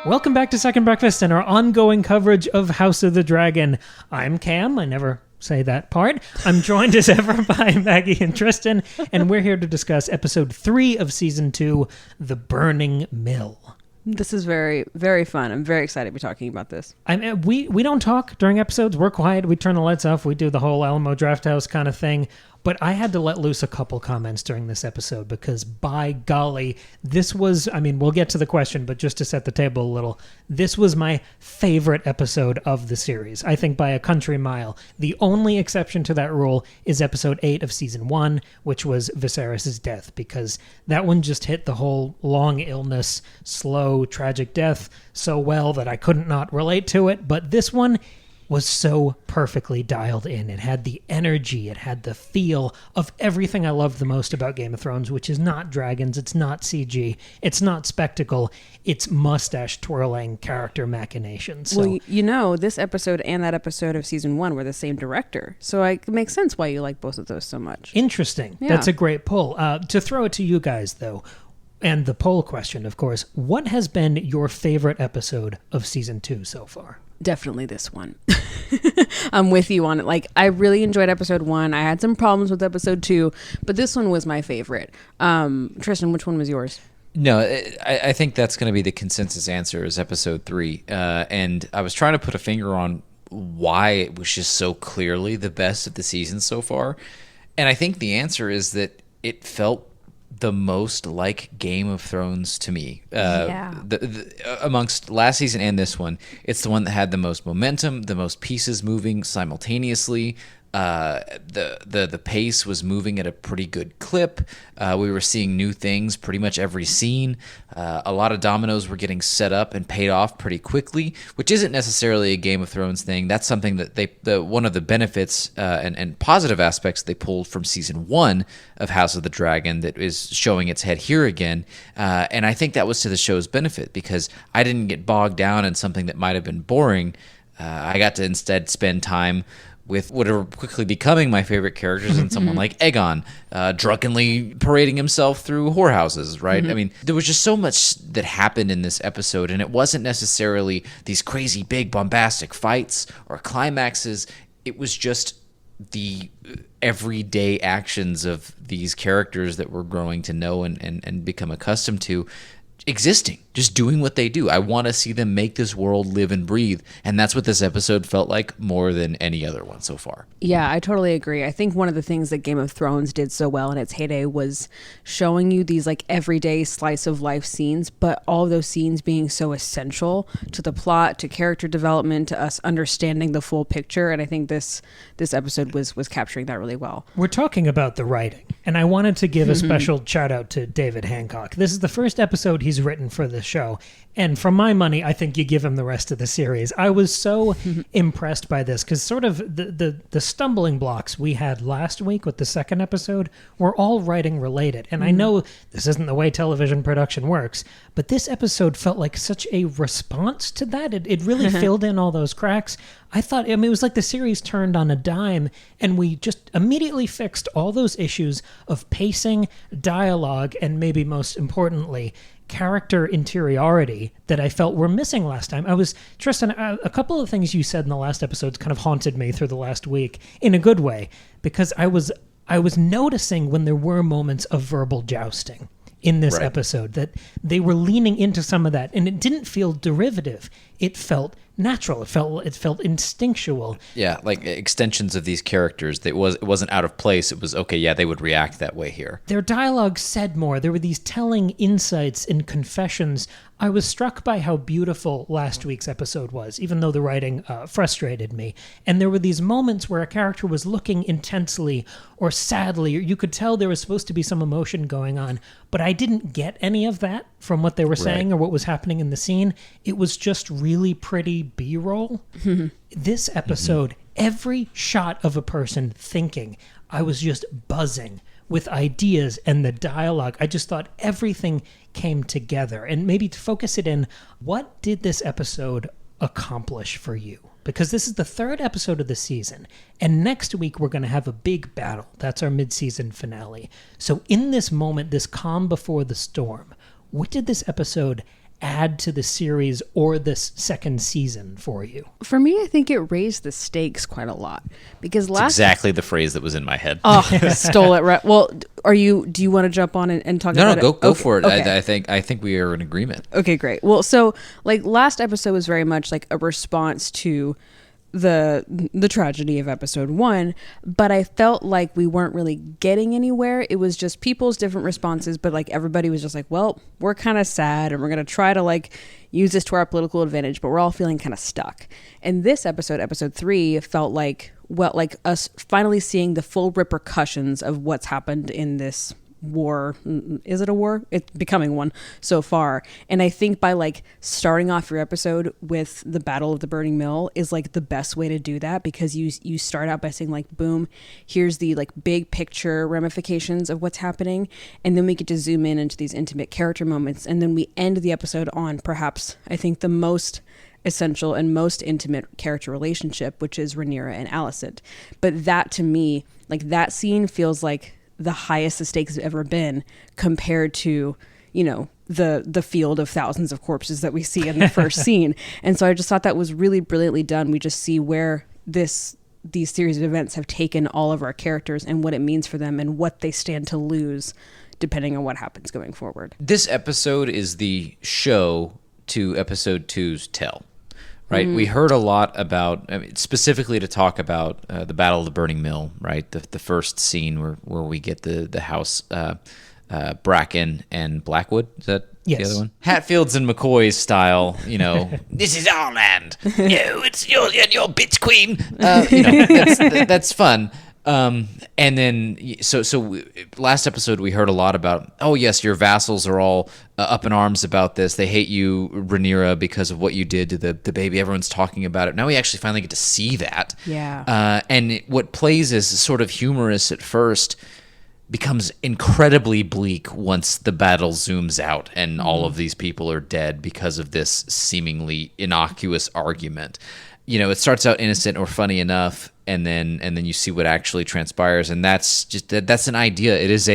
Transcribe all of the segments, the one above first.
Welcome back to Second Breakfast and our ongoing coverage of House of the Dragon. I'm Cam. I never say that part. I'm joined as ever by Maggie and Tristan, and we're here to discuss episode 3 of season 2, The Burning Mill. This is very, very fun. I'm very excited to be talking about this. We don't talk during episodes. We're quiet. We turn the lights off. We do the whole Alamo Drafthouse kind of thing. But I had to let loose a couple comments during this episode because, by golly, this was, we'll get to the question, but just to set the table a little, this was my favorite episode of the series. I think by a country mile. The only exception to that rule is episode 8 of season 1, which was Viserys' death, because that one just hit the whole long illness, slow, tragic death so well that I couldn't not relate to it. But this one was so perfectly dialed in. It had the energy, it had the feel of everything I loved the most about Game of Thrones, which is not dragons, it's not CG, it's not spectacle, it's mustache-twirling character machinations. So, well, you know, this episode and that episode of season 1 were the same director, so it makes sense why you like both of those so much. Interesting. Yeah. That's a great pull. To throw it to you guys, though, and the poll question, of course, what has been your favorite episode of season 2 so far? Definitely this one. I'm with you on it. Like, I really enjoyed episode 1. I had some problems with episode 2, but this one was my favorite. Tristan, which one was yours? No, I think that's going to be the consensus answer is episode 3. And I was trying to put a finger on why it was just so clearly the best of the season so far. And I think the answer is that it felt the most like Game of Thrones to me. Amongst last season and this one, it's the one that had the most momentum, the most pieces moving simultaneously. The pace was moving at a pretty good clip. We were seeing new things pretty much every scene. A lot of dominoes were getting set up and paid off pretty quickly, which isn't necessarily a Game of Thrones thing. That's something that one of the benefits and positive aspects they pulled from season 1 of House of the Dragon that is showing its head here again. And I think that was to the show's benefit because I didn't get bogged down in something that might have been boring. I got to instead spend time with what are quickly becoming my favorite characters and someone like Aegon, drunkenly parading himself through whorehouses, right? Mm-hmm. I mean, there was just so much that happened in this episode, and it wasn't necessarily these crazy, big, bombastic fights or climaxes. It was just the everyday actions of these characters that we're growing to know and become accustomed to existing, just doing what they do. I want to see them make this world live and breathe, and that's what this episode felt like more than any other one so far. Yeah, I totally agree. I think one of the things that Game of Thrones did so well in its heyday was showing you these like everyday slice of life scenes, but all of those scenes being so essential to the plot, to character development, to us understanding the full picture, and I think this episode was capturing that really well. We're talking about the writing, and I wanted to give a special shout out to David Hancock. This is the first episode he's written for the show, and for my money, I think you give him the rest of the series. I was so impressed by this because sort of the stumbling blocks we had last week with the second episode were all writing related, and I know this isn't the way television production works, but this episode felt like such a response to that. It really filled in all those cracks. I thought, it was like the series turned on a dime and we just immediately fixed all those issues of pacing, dialogue, and maybe most importantly, character interiority that I felt were missing last time. Tristan, a couple of things you said in the last episodes kind of haunted me through the last week in a good way, because I was noticing when there were moments of verbal jousting in this episode that they were leaning into some of that, and it didn't feel derivative. It felt natural. It felt instinctual. Yeah, like extensions of these characters. It wasn't out of place. It was okay. Yeah, they would react that way here. Their dialogue said more. There were these telling insights and confessions. I was struck by how beautiful last week's episode was, even though the writing frustrated me. And there were these moments where a character was looking intensely or sadly, or you could tell there was supposed to be some emotion going on, but I didn't get any of that from what they were saying or what was happening in the scene. It was just really pretty B-roll. This episode, every shot of a person thinking, I was just buzzing with ideas and the dialogue. I just thought everything came together. And maybe to focus it in, what did this episode accomplish for you? Because this is the third episode of the season, and next week we're going to have a big battle. That's our mid-season finale. So in this moment, this calm before the storm, what did this episode add to the series or this second season for you? For me, I think it raised the stakes quite a lot because It's exactly the phrase that was in my head. Oh, stole it right. Well, do you want to jump on and talk about it? No, go for it. Okay. I think we are in agreement. Okay, great. Well, so like last episode was very much like a response to the tragedy of episode 1, but I felt like we weren't really getting anywhere. It was just people's different responses, but like everybody was just like, well, we're kind of sad and we're going to try to like use this to our political advantage, but we're all feeling kind of stuck. And this episode 3, felt like, well, like us finally seeing the full repercussions of what's happened in this war. Is it a war? It's becoming one so far. And I think by like starting off your episode with the Battle of the Burning Mill is like the best way to do that, because you start out by saying like, boom, here's the like big picture ramifications of what's happening, and then we get to zoom in into these intimate character moments, and then we end the episode on perhaps I think the most essential and most intimate character relationship, which is Rhaenyra and Alicent. But that to me, like that scene feels like the highest the stakes have ever been compared to, you know, the field of thousands of corpses that we see in the first scene. And so I just thought that was really brilliantly done. We just see where these series of events have taken all of our characters and what it means for them and what they stand to lose depending on what happens going forward. This episode is the show to episode 2's tell. Right, we heard a lot about, specifically to talk about the Battle of the Burning Mill. Right, the first scene where we get the house, Bracken and Blackwood. Is that the other one? Hatfields and McCoy's style. You know, this is our land. No, it's your bitch queen. That's fun. And then, last episode we heard a lot about, oh yes, your vassals are all up in arms about this. They hate you, Rhaenyra, because of what you did to the baby. Everyone's talking about it. Now we actually finally get to see that. Yeah. And what plays as sort of humorous at first becomes incredibly bleak once the battle zooms out and all of these people are dead because of this seemingly innocuous argument. You know, it starts out innocent or funny enough, and then you see what actually transpires, and that's an idea. It is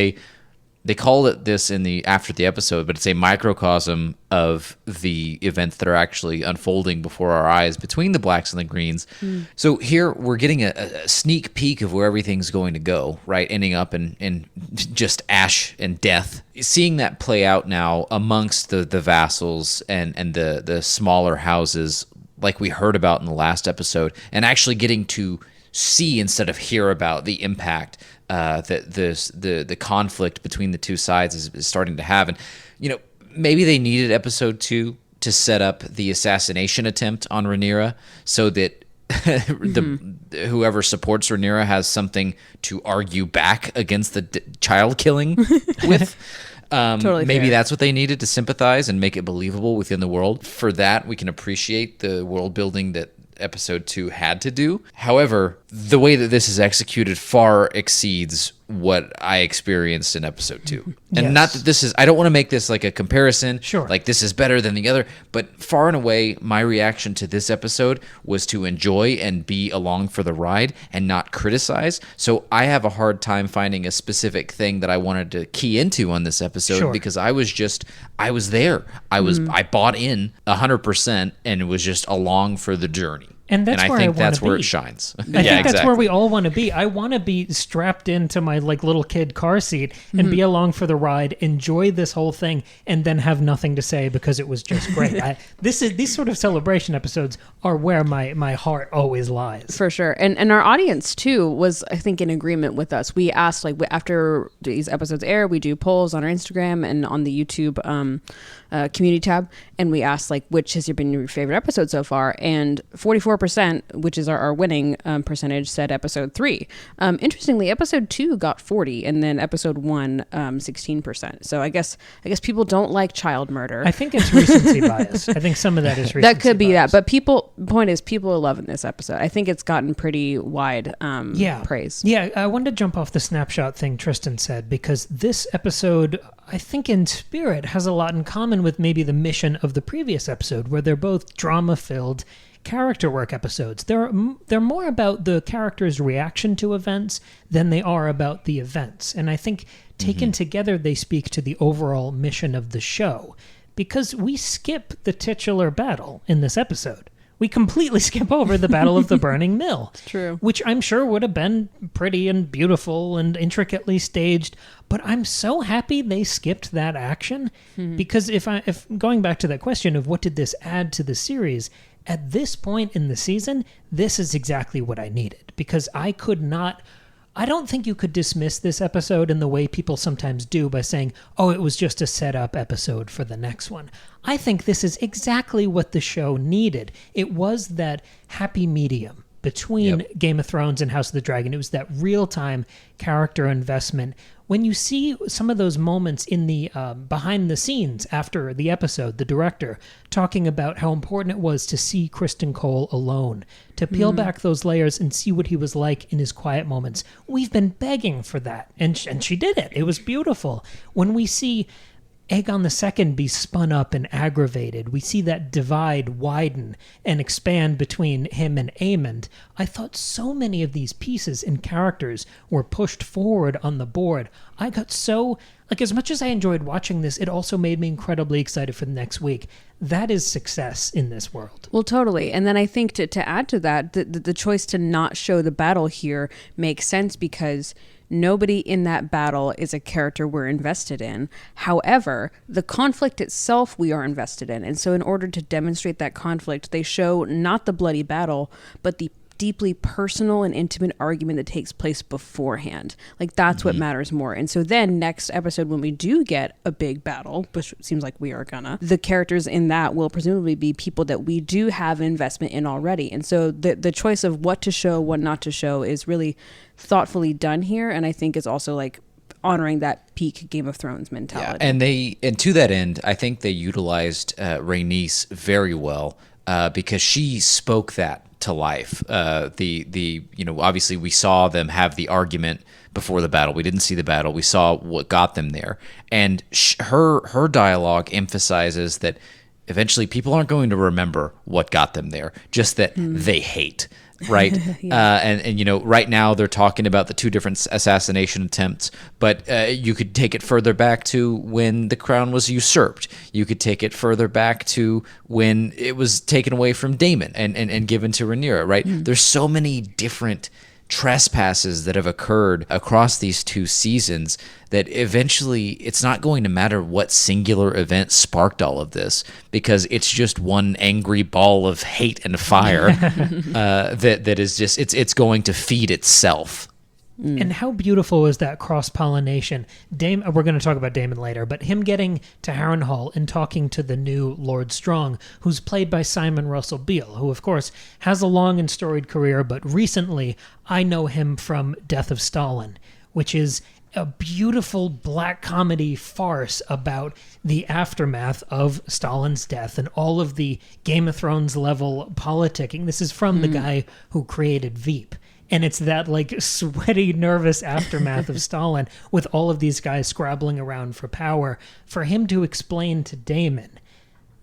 they call it this after the episode, but it's a microcosm of the events that are actually unfolding before our eyes between the blacks and the greens. So here we're getting a sneak peek of where everything's going to go, right? Ending up in just ash and death. Seeing that play out now amongst the vassals and the smaller houses, like we heard about in the last episode, and actually getting to see instead of hear about the impact that the conflict between the two sides is starting to have. And, you know, maybe they needed episode 2 to set up the assassination attempt on Rhaenyra so that whoever supports Rhaenyra has something to argue back against the child killing with. Totally maybe fair. that's what they needed to sympathize and make it believable within the world. For that, we can appreciate the world building that episode 2 had to do. However, the way that this is executed far exceeds what I experienced in episode 2. And not that this is, I don't want to make this like a comparison. Sure. Like this is better than the other, but far and away, my reaction to this episode was to enjoy and be along for the ride and not criticize. So I have a hard time finding a specific thing that I wanted to key into on this episode because I was there. I bought in 100% and it was just along for the journey. And that's where I think that's wanna where be. it shines. I think that's where we all want to be. I want to be strapped into my like little kid car seat and be along for the ride, enjoy this whole thing, and then have nothing to say because it was just great. These sort of celebration episodes are where my heart always lies. For sure. And our audience too was, I think, in agreement with us. We asked, like, after these episodes air, we do polls on our Instagram and on the YouTube community tab, and we asked, like, which has been your favorite episode so far, and 44%, which is our winning percentage, said episode 3. Interestingly, episode 2 got 40, and then episode 1 16%. So I guess people don't like child murder. I think it's recency bias. I think some of that is recency that could be bias. that, but point is people are loving this episode. I think it's gotten pretty wide praise. Yeah, I wanted to jump off the snapshot thing Tristan said, because this episode, I think in spirit, has a lot in common with maybe the mission of the previous episode, where they're both drama-filled character work episodes. They're more about the character's reaction to events than they are about the events. And I think taken together, they speak to the overall mission of the show. because we skip the titular battle in this episode. We completely skip over the Battle of the Burning Mill. True. Which I'm sure would have been pretty and beautiful and intricately staged. But I'm so happy they skipped that action. Because if going back to that question of what did this add to the series, at this point in the season, this is exactly what I needed. Because I don't think you could dismiss this episode in the way people sometimes do by saying, oh, it was just a setup episode for the next one. I think this is exactly what the show needed. It was that happy medium between Game of Thrones and House of the Dragon. It was that real-time character investment. When you see some of those moments in the behind the scenes after the episode, the director talking about how important it was to see Kristen Cole alone, to peel back those layers and see what he was like in his quiet moments. We've been begging for that, and she did it. It was beautiful. When we see Aegon II be spun up and aggravated, we see that divide widen and expand between him and Aemond. I thought so many of these pieces and characters were pushed forward on the board. I got so, as much as I enjoyed watching this, it also made me incredibly excited for the next week. That is success in this world. Well, totally. And then I think to add to that, the choice to not show the battle here makes sense because nobody in that battle is a character we're invested in. However, the conflict itself we are invested in. And so in order to demonstrate that conflict, they show not the bloody battle, but the deeply personal and intimate argument that takes place beforehand. That's what matters more. And so then next episode, when we do get a big battle, which seems like we are gonna, the characters in that will presumably be people that we do have investment in already. And so the choice of what to show, what not to show is really thoughtfully done here. And I think is also honoring that peak Game of Thrones mentality. Yeah, and to that end, I think they utilized Rhaenys very well because she spoke that to life. Obviously we saw them have the argument before the battle. We didn't see the battle. We saw what got them there. And her dialogue emphasizes that eventually people aren't going to remember what got them there, just that they hate. Right. And right now they're talking about the two different assassination attempts, but you could take it further back to when the crown was usurped. You could take it further back to when it was taken away from Daemon and given to Rhaenyra. Right. There's so many different trespasses that have occurred across these two seasons that eventually it's not going to matter what singular event sparked all of this, because it's just one angry ball of hate and fire that is just it's going to feed itself. And how beautiful is that cross-pollination? We're going to talk about Daemon later, but him getting to Harrenhal and talking to the new Lord Strong, who's played by Simon Russell Beale, who, of course, has a long and storied career, but recently I know him from Death of Stalin, which is a beautiful black comedy farce about the aftermath of Stalin's death and all of the Game of Thrones level politicking. This is from the guy who created Veep. And it's that sweaty, nervous aftermath of Stalin with all of these guys scrabbling around for power. For him to explain to Daemon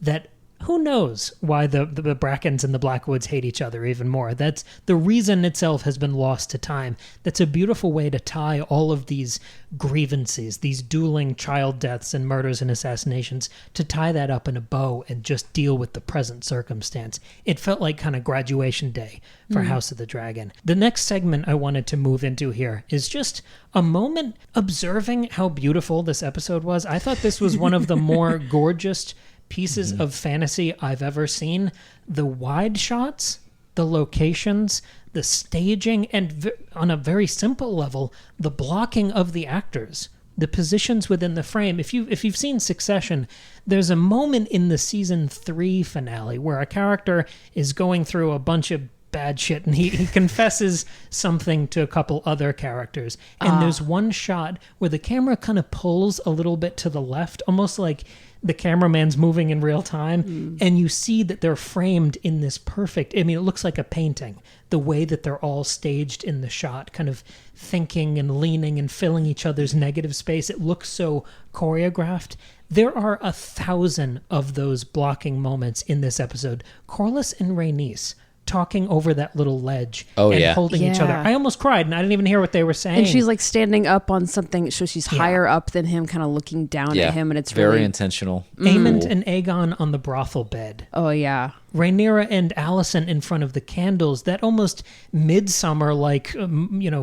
that who knows why the Brackens and the Blackwoods hate each other even more. That's the reason itself has been lost to time. That's a beautiful way to tie all of these grievances, these dueling child deaths and murders and assassinations, to tie that up in a bow and just deal with the present circumstance. It felt like kind of graduation day for House of the Dragon. The next segment I wanted to move into here is just a moment observing how beautiful this episode was. I thought this was one of the more gorgeous pieces of fantasy I've ever seen. The wide shots, the locations, the staging, and on a very simple level, the blocking of the actors, the positions within the frame. If you've seen Succession, there's a moment in the season 3 finale where a character is going through a bunch of bad shit and he confesses something to a couple other characters, and there's one shot where the camera kind of pulls a little bit to the left, almost like the cameraman's moving in real time, and you see that they're framed in this perfect, it looks like a painting, the way that they're all staged in the shot, kind of thinking and leaning and filling each other's negative space. It looks so choreographed. There are 1,000 of those blocking moments in this episode. Corlys and Rhaenys talking over that little ledge Oh, and yeah. holding each other. Yeah. I almost cried, and I didn't even hear what they were saying. And she's like standing up on something, so she's higher up than him, kind of looking down at him, and it's very really intentional. Aemond Cool. and Aegon on the brothel bed. Oh yeah. Rhaenyra and Alicent in front of the candles, that almost midsummer, like,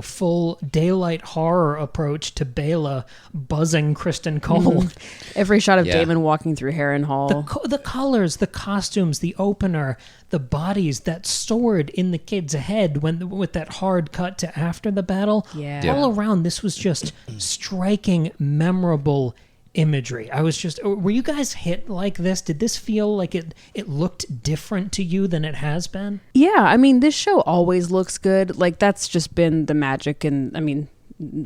full daylight horror approach to Bela buzzing Kristen Cole. Every shot of Yeah. Daemon walking through Harrenhal. The colors, the costumes, the opener, the bodies, that sword in the kid's head with that hard cut to after the battle. Yeah. All around, this was just striking, memorable imagery. I was just, were you guys hit like this? Did this feel like it looked different to you than it has been? Yeah, I mean, this show always looks good. Like, that's just been the magic. And I mean,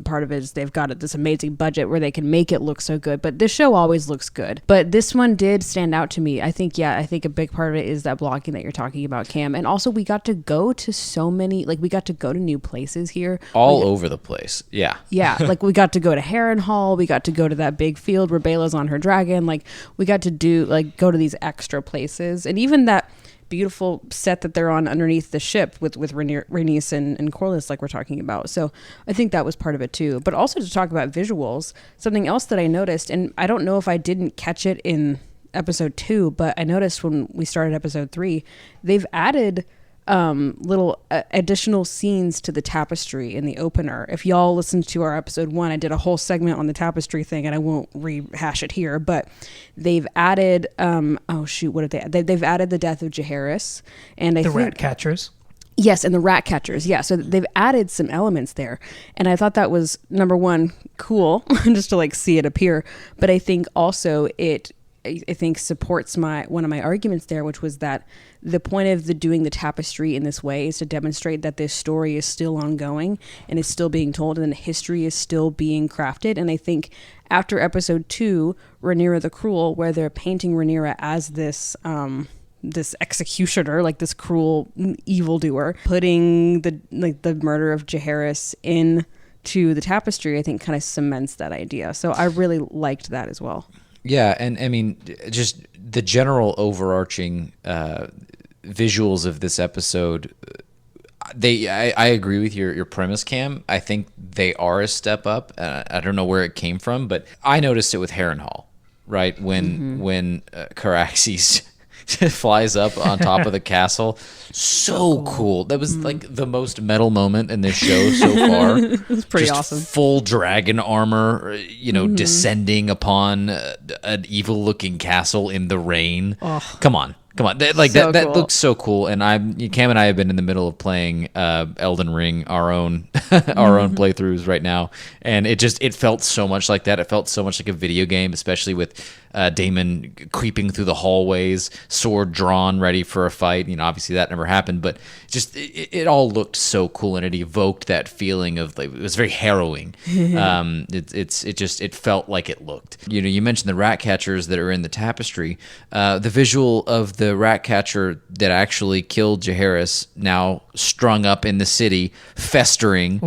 part of it is they've got this amazing budget where they can make it look so good. But this show always looks good. But this one did stand out to me. I think a big part of it is that blocking that you're talking about, Cam. And also, we got to go to so many, like, we got to go to new places here. All over the place. Yeah. Yeah, like we got to go to Harrenhal, we got to go to that big field where Bela's on her dragon. Like, we got to go to these extra places, and even that beautiful set that they're on underneath the ship with Rhaenys and Corlys, like we're talking about. So I think that was part of it too. But also to talk about visuals, something else that I noticed, and I don't know if I didn't catch it in episode 2, but I noticed when we started episode 3, they've added little additional scenes to the tapestry in the opener. If y'all listened to our episode 1, I did a whole segment on the tapestry thing, and I won't rehash it here, but they've added what have they've added the death of Jaehaerys, and I think Rat catchers. Yes, and the rat catchers. Yeah, so they've added some elements there. And I thought that was, number one, cool, just to like see it appear. But I think also I think supports one of my arguments there, which was that the point of doing the tapestry in this way is to demonstrate that this story is still ongoing and is still being told, and history is still being crafted. And I think after episode 2, Rhaenyra the Cruel, where they're painting Rhaenyra as this executioner, like this cruel evildoer, putting the murder of Jaehaerys into the tapestry, I think kind of cements that idea. So I really liked that as well. Yeah, and I mean, just the general overarching visuals of this episode, I agree with your premise, Cam. I think they are a step up. I don't know where it came from, but I noticed it with Harrenhal, right? When Caraxes flies up on top of the castle. So cool. That was like the most metal moment in this show so far. It was pretty Just awesome. Full dragon armor, descending upon an evil looking castle in the rain. Oh. Come on. That cool. looks so cool. And Cam and I have been in the middle of playing Elden Ring, our own playthroughs right now, and it felt so much like that. It felt so much like a video game, especially with Daemon creeping through the hallways, sword drawn, ready for a fight. Obviously that never happened, but just it all looked so cool, and it evoked that feeling of like, it was very harrowing. It felt like it looked. You mentioned the rat catchers that are in the tapestry. The visual of the rat catcher that actually killed Jaehaerys, now strung up in the city, festering,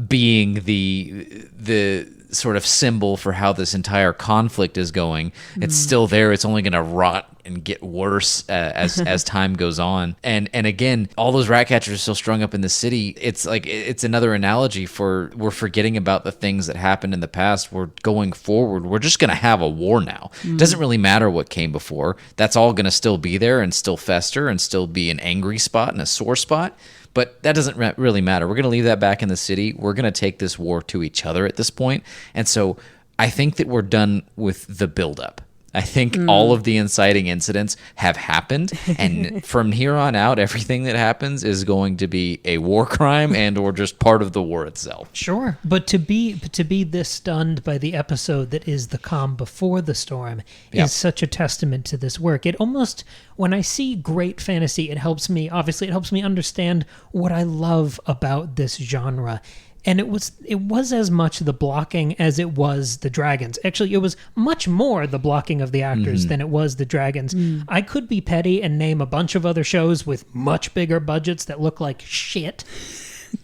being the sort of symbol for how this entire conflict is going. It's still there. It's only going to rot and get worse as time goes on. And again, all those rat catchers are still strung up in the city. It's like, it's another analogy for, we're forgetting about the things that happened in the past. We're going forward. We're just going to have a war now. It doesn't really matter what came before. That's all going to still be there and still fester and still be an angry spot and a sore spot. But that doesn't really matter. We're going to leave that back in the city. We're going to take this war to each other at this point. And so I think that we're done with the buildup. I think all of the inciting incidents have happened, and from here on out, everything that happens is going to be a war crime and or just part of the war itself. Sure, but to be this stunned by the episode that is the calm before the storm is such a testament to this work. It almost, when I see great fantasy, it helps me understand what I love about this genre. And it was as much the blocking as it was the dragons. Actually, it was much more the blocking of the actors than it was the dragons. I could be petty and name a bunch of other shows with much bigger budgets that look like shit.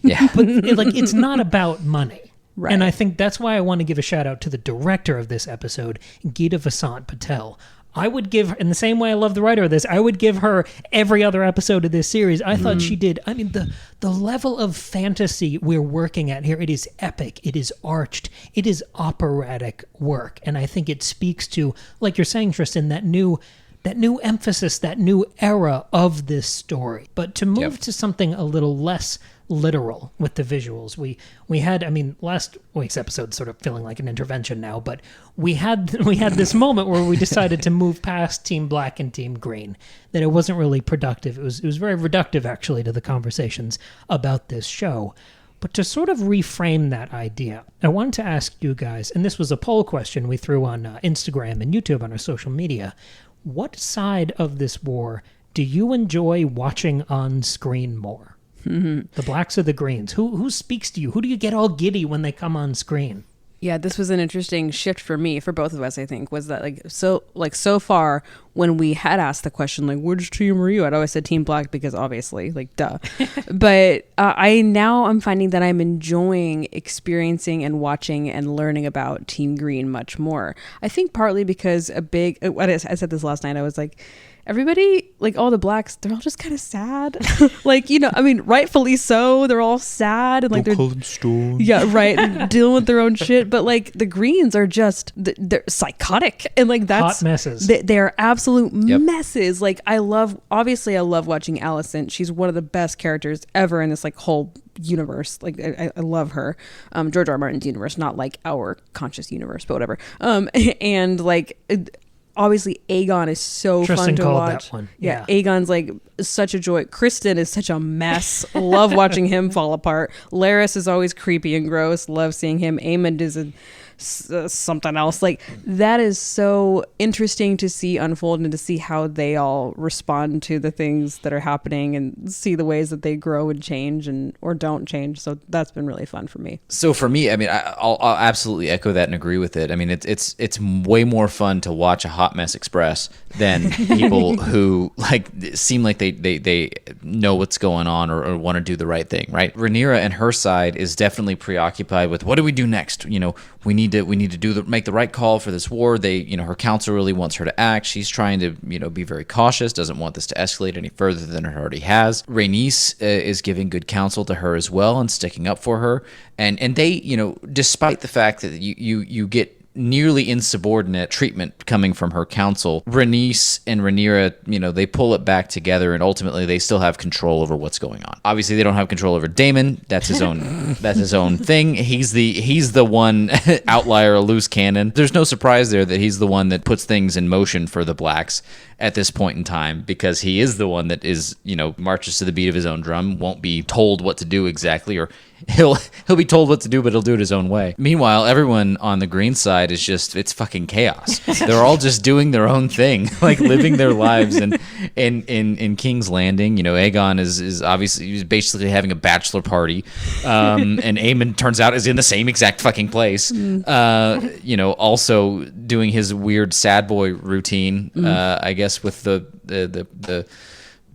Yeah. But it's not about money. Right. And I think that's why I want to give a shout out to the director of this episode, Geeta Vasant Patel. I would give, in the same way I love the writer of this, I would give her every other episode of this series. I thought she did. I mean, the level of fantasy we're working at here, it is epic, it is arched, it is operatic work. And I think it speaks to, like you're saying, Tristan, that new emphasis, that new era of this story. But to move to something a little less literal with the visuals, we had, I mean, last week's episode sort of feeling like an intervention now, but we had this moment where we decided to move past Team Black and Team Green, that it wasn't really productive. It was very reductive, actually, to the conversations about this show. But to sort of reframe that idea, I wanted to ask you guys, and this was a poll question we threw on Instagram and YouTube on our social media, what side of this war do you enjoy watching on screen more? The Blacks or the Greens? Who speaks to you? Who do you get all giddy when they come on screen? Yeah, this was an interesting shift for me, for both of us, I think, was that so far when we had asked the question, like, which team were you? I'd always said Team Black because obviously, like, duh. But I'm finding that I'm enjoying experiencing and watching and learning about Team Green much more. I think partly because I said this last night, I was like, everybody, like all the Blacks, they're all just kind of sad. Like, I mean, rightfully so. They're all sad and like they're dealing with their own shit. But like the Greens are just, they're psychotic and like that's hot messes. They're absolute messes. Like I love watching Alicent. She's one of the best characters ever in this like whole universe. Like I love her. George R. R. Martin's universe, not like our conscious universe, but whatever. And like obviously Aegon is so Tristan fun to called watch. That one. Yeah, Aegon's like such a joy. Kristen is such a mess. Love watching him fall apart. Larys is always creepy and gross. Love seeing him. Aemond is something else. Like that is so interesting to see unfold and to see how they all respond to the things that are happening and see the ways that they grow and change or don't change. So that's been really fun for me. So for me, I mean, I'll absolutely echo that and agree with it. I mean, it's way more fun to watch a hot mess express than people who like seem like they know what's going on or want to do the right thing, right? Rhaenyra and her side is definitely preoccupied with what do we do next? We need to make the right call for this war. Her council really wants her to act. She's trying to, be very cautious, doesn't want this to escalate any further than it already has. Rhaenys is giving good counsel to her as well and sticking up for her. And they, despite the fact that you get nearly insubordinate treatment coming from her council, Rhaenys and Rhaenyra, they pull it back together and ultimately they still have control over what's going on. Obviously they don't have control over Daemon. That's his own thing. He's the one outlier, a loose cannon. There's no surprise there that he's the one that puts things in motion for the Blacks at this point in time, because he is the one that is, marches to the beat of his own drum, won't be told what to do exactly, or he'll be told what to do, but he'll do it his own way. Meanwhile, everyone on the Green side is just, it's fucking chaos. They're all just doing their own thing, like living their lives. And in King's Landing, Aegon is obviously, he's basically having a bachelor party. And Aemond turns out is in the same exact fucking place. Also doing his weird sad boy routine, I guess, with the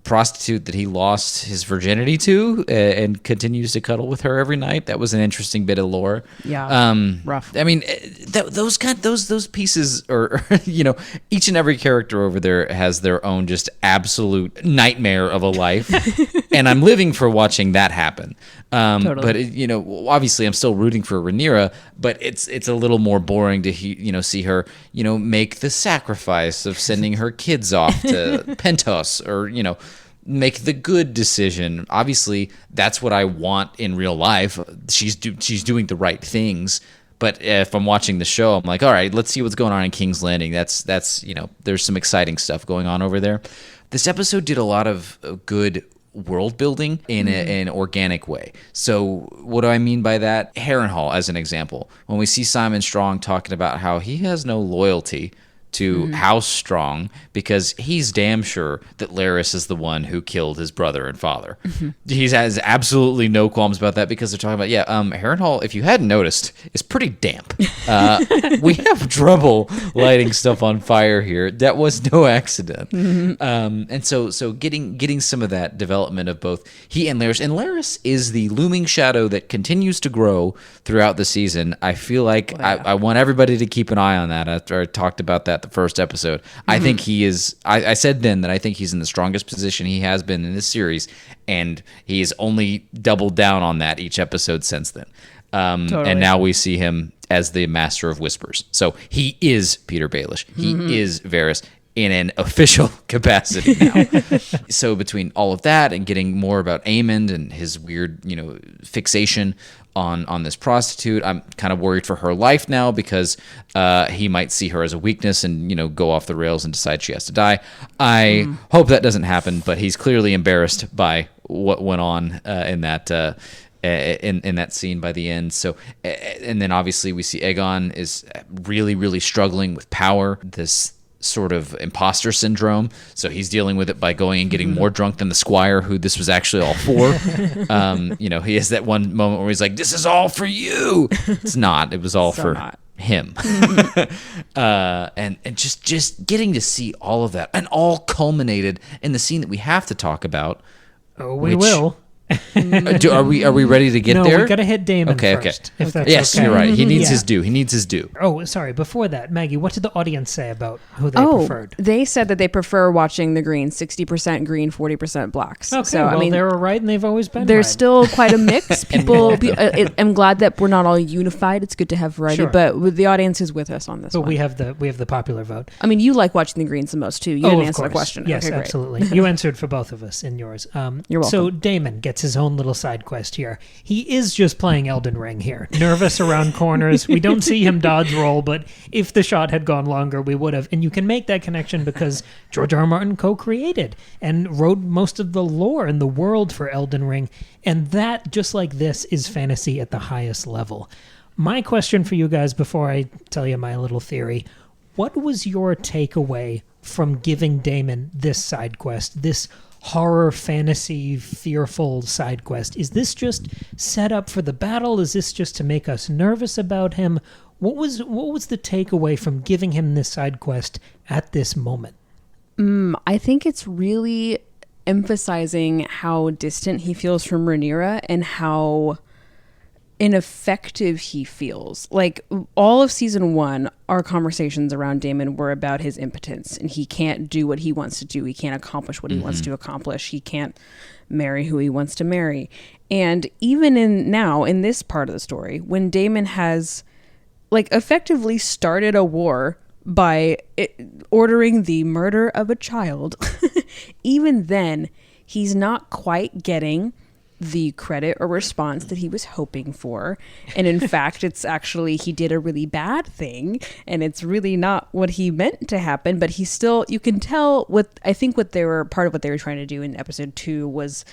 prostitute that he lost his virginity to and continues to cuddle with her every night. That was an interesting bit of lore. Yeah. Rough. I mean, those pieces are, each and every character over there has their own just absolute nightmare of a life. And I'm living for watching that happen. Totally. But obviously I'm still rooting for Rhaenyra, but it's a little more boring to see her make the sacrifice of sending her kids off to Pentos, or make the good decision. Obviously that's what I want in real life. She's doing the right things. But if I'm watching the show, I'm like, all right, let's see what's going on in King's Landing. That's there's some exciting stuff going on over there. This episode did a lot of good world building in an organic way. So what do I mean by that? Harrenhal, as an example. When we see Simon Strong talking about how he has no loyalty to House Strong because he's damn sure that Larys is the one who killed his brother and father. He has absolutely no qualms about that because they're talking about, Harrenhal, if you hadn't noticed, is pretty damp. We have trouble lighting stuff on fire here. That was no accident. And so getting some of that development of both he and Larys is the looming shadow that continues to grow throughout the season. I feel like I want everybody to keep an eye on that after I talked about that the first episode. I think he is. I said then that I think he's in the strongest position he has been in this series, and he has only doubled down on that each episode since then. Totally. And now we see him as the master of whispers. So he is Peter Baelish. He is Varys in an official capacity now. So between all of that and getting more about Aemond and his weird, fixation on this prostitute, I'm kind of worried for her life now because he might see her as a weakness and, go off the rails and decide she has to die. I hope that doesn't happen, but he's clearly embarrassed by what went on in that in that scene by the end. So, and then obviously we see Aegon is really, really struggling with power, this sort of imposter syndrome. So he's dealing with it by going and getting more drunk than the squire, who this was actually all for. He has that one moment where he's like, "This is all for you." It's not. It was all for him. And just getting to see all of that, and all culminated in the scene that we have to talk about. Oh, we will. Are we ready to get there? No, we got to hit Daemon first. If that's yes, okay. you're right. He needs his due. He needs his due. Oh, sorry. Before that, Maggie, what did the audience say about who they preferred? They said that they prefer watching the green, 60% green, 40% blacks. Okay, so, well, they were right, and they've always been There's right. still quite a mix. I'm glad that we're not all unified. It's good to have variety, but with the audience is with us on this one. But we have the popular vote. I mean, you like watching the greens the most, too. You didn't answer the question. Yes, okay, absolutely. You answered for both of us in yours. You're welcome. So Daemon gets his own little side quest here. He is just playing Elden Ring here. Nervous around corners. We don't see him dodge roll, but if the shot had gone longer, we would have. And you can make that connection because George R. R. Martin co-created and wrote most of the lore in the world for Elden Ring. And that, just like this, is fantasy at the highest level. My question for you guys before I tell you my little theory, what was your takeaway from giving Daemon this side quest, this horror, fantasy, fearful side quest? Is this just set up for the battle? Is this just to make us nervous about him? What was the takeaway from giving him this side quest at this moment? I think it's really emphasizing how distant he feels from Rhaenyra and how ineffective he feels. Like, all of season 1, our conversations around Daemon were about his impotence, and he can't do what he wants to do. He can't accomplish what he wants to accomplish. He can't marry who he wants to marry. And even in this part of the story, when Daemon has effectively started a war by ordering the murder of a child, even then he's not quite getting the credit or response that he was hoping for. And in fact, it's actually, he did a really bad thing, and it's really not what he meant to happen, but he still, you can tell part of what they were trying to do in episode 2 was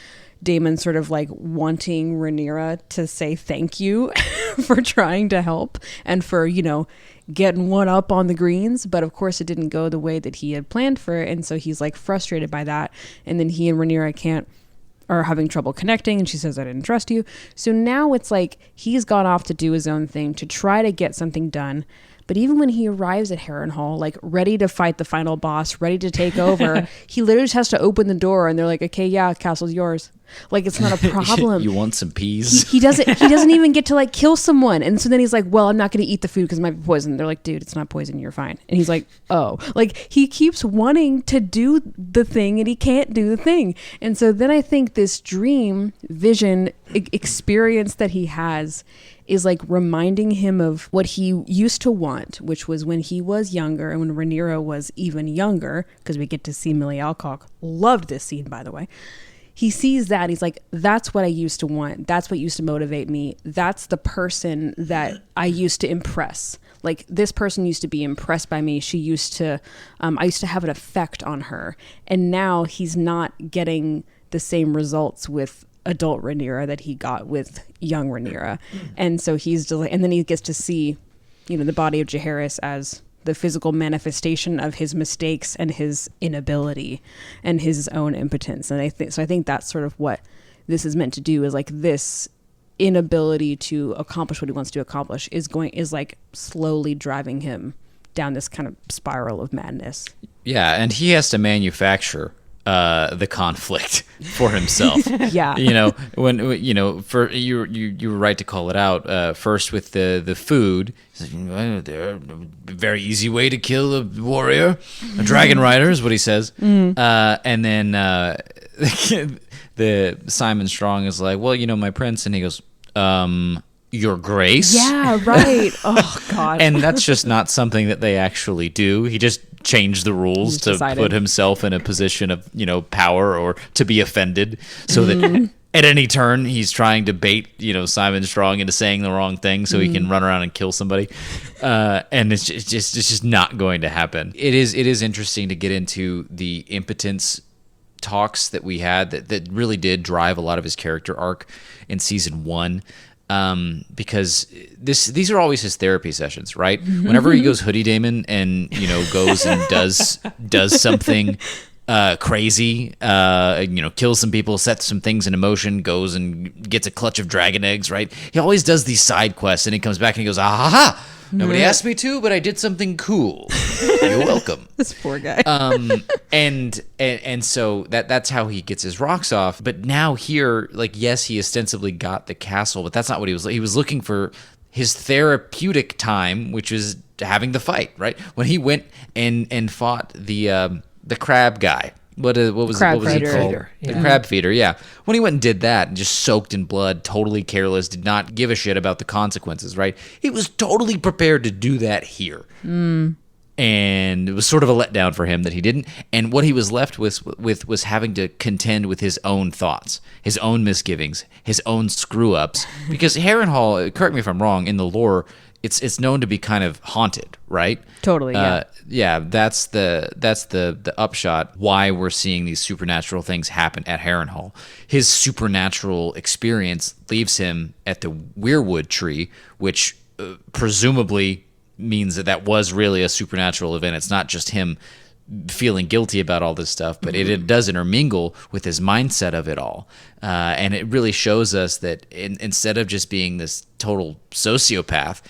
Daemon sort of wanting Rhaenyra to say thank you for trying to help and for, getting one up on the greens. But of course it didn't go the way that he had planned for it. And so he's frustrated by that. And then he and Rhaenyra are having trouble connecting, and she says, "I didn't trust you." So now it's he's gone off to do his own thing to try to get something done. But even when he arrives at Harrenhal, ready to fight the final boss, ready to take over, he literally just has to open the door, and they're like, "Okay, yeah, castle's yours." It's not a problem. You want some peas? He doesn't even get to kill someone. And so then he's like, "Well, I'm not going to eat the food because it might be poison." They're like, "Dude, it's not poison. You're fine." And he's like, "Oh." He keeps wanting to do the thing, and he can't do the thing. And so then I think this dream vision experience that he has is reminding him of what he used to want, which was when he was younger and when Rhaenyra was even younger, because we get to see Millie Alcock. Loved this scene, by the way. He sees that. He's like, that's what I used to want. That's what used to motivate me. That's the person that I used to impress. This person used to be impressed by me. She used to, I used to have an effect on her. And now he's not getting the same results with adult Rhaenyra that he got with young Rhaenyra. And so and then he gets to see, the body of Jaehaerys as the physical manifestation of his mistakes and his inability and his own impotence. And I think that's sort of what this is meant to do, is this inability to accomplish what he wants to accomplish is slowly driving him down this kind of spiral of madness. Yeah, and he has to manufacture the conflict for himself. Yeah. For you were right to call it out. First with the food, he's like, well, they're a very easy way to kill a warrior, a dragon rider is what he says. And then the Simon Strong is like, well, my prince, and he goes, Your Grace. Yeah, right. Oh God. And that's just not something that they actually do. He just changed the rules to put himself in a position of, power or to be offended, so that at any turn he's trying to bait, Simon Strong into saying the wrong thing so he can run around and kill somebody. And it's just not going to happen. It is interesting to get into the impotence talks that we had that really did drive a lot of his character arc in season 1. Because these are always his therapy sessions, right? Whenever he goes hoodie Daemon and goes and does something crazy, kills some people, sets some things in motion, goes and gets a clutch of dragon eggs, right? He always does these side quests, and he comes back and he goes, ah ha ha! Nobody asked me to, but I did something cool. You're welcome. This poor guy. And so that's how he gets his rocks off. But now here, yes, he ostensibly got the castle, but that's not what he was. He was looking for his therapeutic time, which is having the fight, right? When he went and fought the crab guy. What was he called? Feeder. The crab feeder, yeah. When he went and did that and just soaked in blood, totally careless, did not give a shit about the consequences, right? He was totally prepared to do that here. And it was sort of a letdown for him that he didn't. And what he was left with was having to contend with his own thoughts, his own misgivings, his own screw-ups. Because Harrenhal, correct me if I'm wrong, in the lore, it's known to be kind of haunted, right? Totally, yeah. Yeah, that's the upshot why we're seeing these supernatural things happen at Harrenhal. His supernatural experience leaves him at the Weirwood tree, which presumably means that was really a supernatural event. It's not just him feeling guilty about all this stuff, but it does intermingle with his mindset of it all. And it really shows us that instead of just being this total sociopath,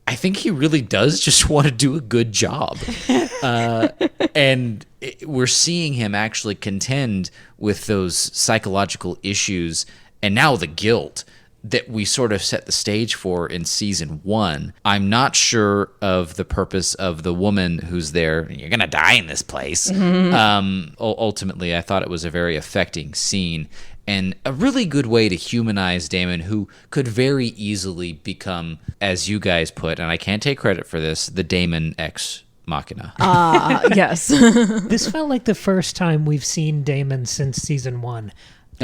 I think he really does just want to do a good job. And we're seeing him actually contend with those psychological issues and now the guilt that we sort of set the stage for in season 1. I'm not sure of the purpose of the woman who's there. You're going to die in this place. Ultimately, I thought it was a very affecting scene and a really good way to humanize Daemon, who could very easily become, as you guys put, and I can't take credit for this, the Daemon ex machina. Yes. This felt like the first time we've seen Daemon since season 1.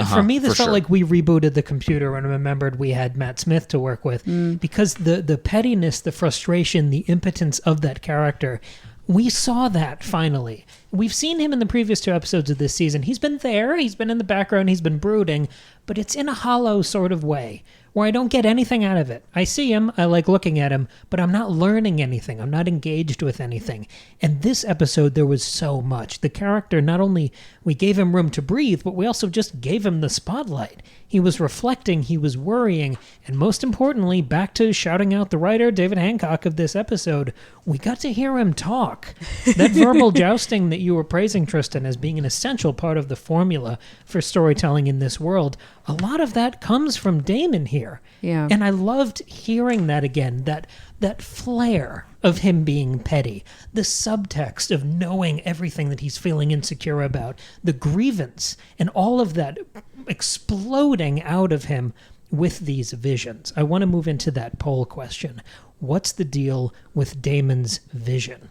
For me, this felt like we rebooted the computer and remembered we had Matt Smith to work with, because the pettiness, the frustration, the impotence of that character, we saw that finally. We've seen him in the previous 2 episodes of this season. He's been there, he's been in the background, he's been brooding, but it's in a hollow sort of way where I don't get anything out of it. I see him, I like looking at him, but I'm not learning anything. I'm not engaged with anything. And this episode, there was so much. The character, not only we gave him room to breathe, but we also just gave him the spotlight. He was reflecting, he was worrying, and most importantly, back to shouting out the writer, David Hancock, of this episode, we got to hear him talk. That verbal jousting that you were praising, Tristan, as being an essential part of the formula for storytelling in this world, a lot of that comes from Daemon here. Yeah. And I loved hearing that again, that flair of him being petty, the subtext of knowing everything that he's feeling insecure about, the grievance, and all of that exploding out of him with these visions. I want to move into that poll question. What's the deal with Daemon's vision?